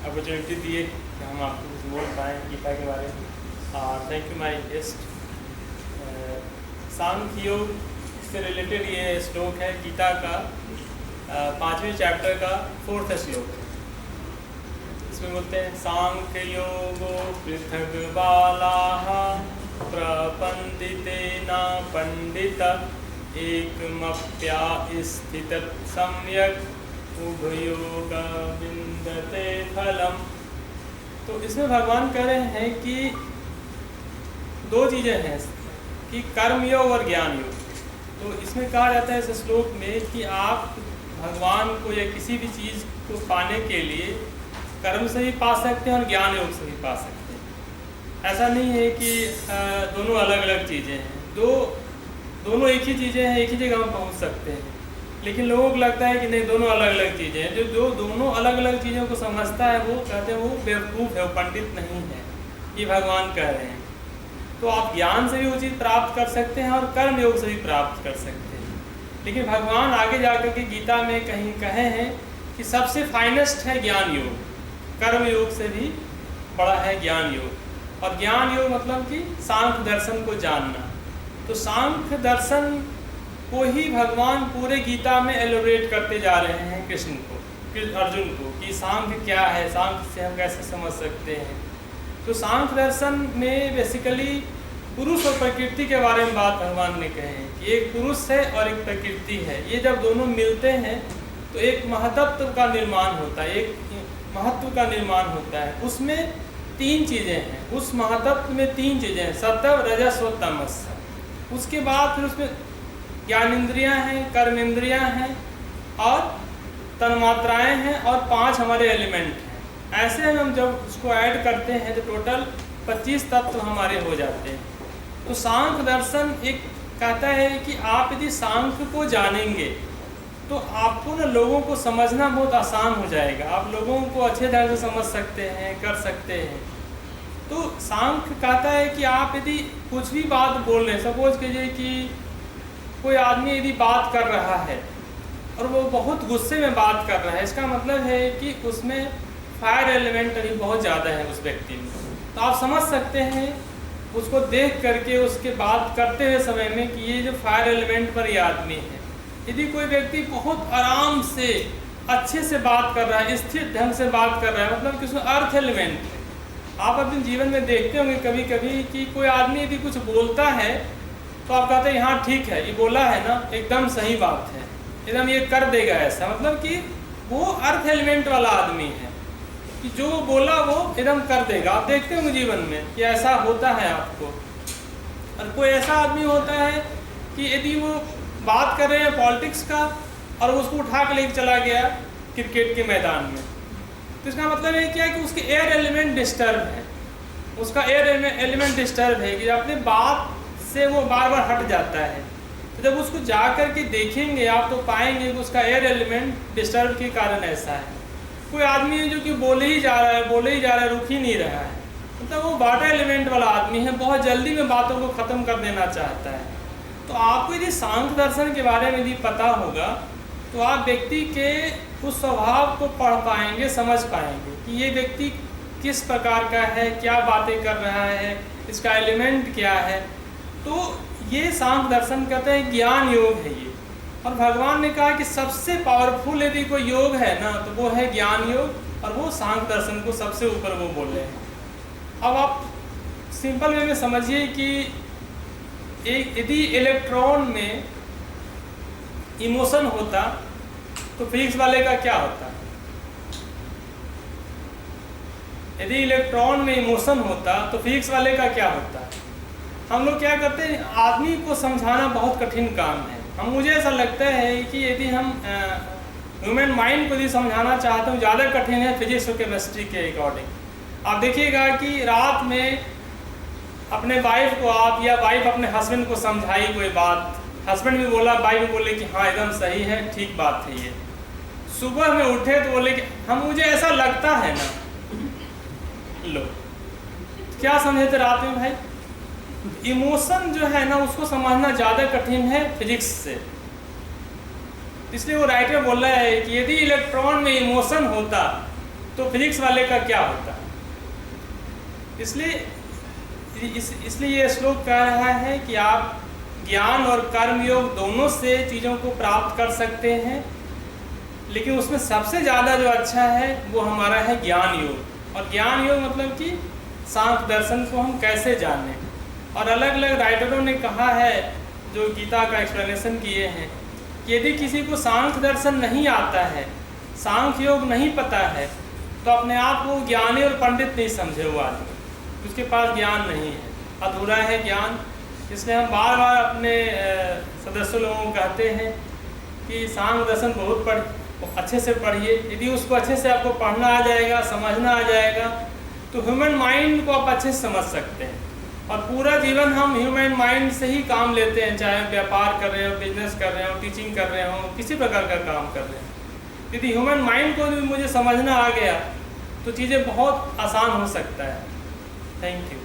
Opportunity दिए कि हम आपको कुछ बोल पाएँ गीता के बारे में। Thank you my guest. Sankhya Yoga से रिलेटेड ये श्लोक है गीता का 5वें चैप्टर का 4th श्लोक है। इसमें बोलते हैं सांख्य योगो पृथक बालाः प्रपंडितेन पंडित एकमप्यास्थित सम्यक उभयोग विन्दते फलम। तो इसमें भगवान कह रहे हैं कि दो चीज़ें हैं कि कर्म योग और ज्ञान योग। तो इसमें कहा जाता है इस श्लोक में कि आप भगवान को या किसी भी चीज़ को पाने के लिए कर्म से भी पा सकते हैं और ज्ञान योग से भी पा सकते हैं। ऐसा नहीं है कि दोनों अलग अलग चीज़ें हैं, दोनों एक ही चीज़ें हैं, एक ही जगह हम पहुंच सकते हैं। लेकिन लोगों को लगता है कि नहीं, दोनों अलग अलग चीज़ें हैं। जो दोनों अलग अलग चीज़ों को समझता है वो कहते हैं वो बेवकूफ़ है, वो पंडित नहीं है, ये भगवान कह रहे हैं। तो आप ज्ञान से भी वो चीज़ प्राप्त कर सकते हैं और कर्म योग से भी प्राप्त कर सकते हैं। लेकिन भगवान आगे जाकर के गीता में कहीं कहे हैं कि सबसे फाइनेस्ट है ज्ञान योग, कर्म योग से भी बड़ा है ज्ञान योग। और ज्ञान योग मतलब कि सांख्य दर्शन को जानना। तो सांख्य दर्शन को ही भगवान पूरे गीता में एलोरेट करते जा रहे हैं कृष्ण को, अर्जुन को, कि सांख्य क्या है, सांख्य से हम कैसे समझ सकते हैं। तो सांख्य दर्शन में बेसिकली पुरुष और प्रकृति के बारे में बात भगवान ने कहे हैं कि एक पुरुष है और एक प्रकृति है। ये जब दोनों मिलते हैं तो एक महत्व का निर्माण होता है, एक महत्व का निर्माण होता है। उसमें तीन चीज़ें हैं, उस महत्व में तीन चीज़ें हैं, सत्व रजस और तमस। उसके बाद फिर उसमें ज्ञानेंद्रियाँ हैं, कर्मेंद्रियाँ हैं और तन्मात्राएँ हैं और 5 हमारे एलिमेंट हैं। ऐसे हम जब उसको ऐड करते हैं तो टोटल 25 तत्व हमारे हो जाते हैं। तो सांख्य दर्शन एक कहता है कि आप यदि सांख्य को जानेंगे तो आपको ना लोगों को समझना बहुत आसान हो जाएगा। आप लोगों को अच्छे ढंग से समझ सकते हैं, कर सकते हैं। तो सांख्य कहता है कि आप यदि कुछ भी बात बोल रहे हैं, सपोज कीजिए कि कोई आदमी यदि बात कर रहा है और वो बहुत गुस्से में बात कर रहा है, इसका मतलब है कि उसमें फायर एलिमेंट अभी बहुत ज़्यादा है उस व्यक्ति में। तो आप समझ सकते हैं उसको देख करके उसके बात करते हुए समय में कि ये जो फायर एलिमेंट पर ये आदमी है। यदि कोई व्यक्ति बहुत आराम से अच्छे से बात कर रहा है, स्थिर ढंग से बात कर रहा है, मतलब कि उसमें अर्थ एलिमेंट है। आप अपने जीवन में देखते होंगे कभी कभी कि कोई आदमी यदि कुछ बोलता है तो आप कहते हैं हाँ ठीक है, ये बोला है ना, एकदम सही बात है, एकदम ये कर देगा ऐसा, मतलब कि वो अर्थ एलिमेंट वाला आदमी है कि जो बोला वो एकदम कर देगा। आप देखते होंगे जीवन में कि ऐसा होता है आपको। और कोई ऐसा आदमी होता है कि यदि वो बात कर रहे हैं पॉलिटिक्स का और उसको उठा के लेकर चला गया क्रिकेट के मैदान में, तो इसका मतलब है क्या कि उसके एयर एलिमेंट डिस्टर्ब है, उसका एयर एलिमेंट डिस्टर्ब है कि अपने बात से वो बार बार हट जाता है। तो जब उसको जा कर के देखेंगे आप तो पाएंगे कि उसका एयर एलिमेंट डिस्टर्ब के कारण ऐसा है। कोई आदमी है जो कि बोले ही जा रहा है, रुक ही नहीं रहा है, मतलब वो वाटर एलिमेंट वाला आदमी है, बहुत जल्दी में बातों को ख़त्म कर देना चाहता है। तो आपको यदि सांख्य दर्शन के बारे में यदि पता होगा तो आप व्यक्ति के उस स्वभाव को पढ़ पाएंगे, समझ पाएंगे कि ये व्यक्ति किस प्रकार का है, क्या बातें कर रहा है, इसका एलिमेंट क्या है। तो ये सांख्य दर्शन कहते हैं ज्ञान योग है ये। और भगवान ने कहा कि सबसे पावरफुल यदि कोई योग है ना तो वो है ज्ञान योग, और वो सांख्य दर्शन को सबसे ऊपर वो बोल रहे हैं। अब आप सिंपल वे में समझिए कि एक यदि इलेक्ट्रॉन में इमोशन होता तो फिजिक्स वाले का क्या होता। यदि इलेक्ट्रॉन में इमोशन होता तो फिजिक्स वाले का क्या होता। हम लोग क्या करते हैं, आदमी को समझाना बहुत कठिन काम है। मुझे ऐसा लगता है कि यदि हम ह्यूमन माइंड को यदि समझाना चाहते हैं ज़्यादा कठिन है फिजिक्स और केमिस्ट्री के अकॉर्डिंग। आप देखिएगा कि रात में अपने वाइफ को आप या वाइफ अपने हस्बैंड को समझाई कोई बात, हस्बैंड भी बोला, वाइफ भी बोले कि हाँ एकदम सही है, ठीक बात है ये। सुबह में उठे तो बोले कि मुझे ऐसा लगता है ना। लो क्या समझे थे रात में भाई। इमोशन जो है ना उसको समझना ज़्यादा कठिन है फिजिक्स से। इसलिए वो राइटर बोल रहा है कि यदि इलेक्ट्रॉन में इमोशन होता तो फिजिक्स वाले का क्या होता है। इसलिए ये श्लोक कह रहा है कि आप ज्ञान और कर्म योग दोनों से चीज़ों को प्राप्त कर सकते हैं, लेकिन उसमें सबसे ज़्यादा जो अच्छा है वो हमारा है ज्ञान योग। और ज्ञान योग मतलब कि सांख्य दर्शन को हम कैसे जानें। और अलग अलग राइटरों ने कहा है, जो गीता का एक्सप्लेनेशन किए हैं, कि यदि किसी को सांख्य दर्शन नहीं आता है, सांख्य योग नहीं पता है, तो अपने आप को ज्ञानी और पंडित नहीं समझे वो आदमी, उसके पास ज्ञान नहीं है, अधूरा है ज्ञान। इसलिए हम बार बार अपने सदस्य लोगों को कहते हैं कि सांख्य दर्शन बहुत अच्छे से पढ़िए। यदि उसको अच्छे से आपको पढ़ना आ जाएगा, समझना आ जाएगा, तो ह्यूमन माइंड को आप अच्छे से समझ सकते हैं। और पूरा जीवन हम ह्यूमन माइंड से ही काम लेते हैं, चाहे व्यापार कर रहे हो, बिजनेस कर रहे हो, टीचिंग कर रहे हो, किसी प्रकार का काम कर रहे हो। यदि ह्यूमन माइंड को भी मुझे समझना आ गया तो चीज़ें बहुत आसान हो सकता है। Thank you.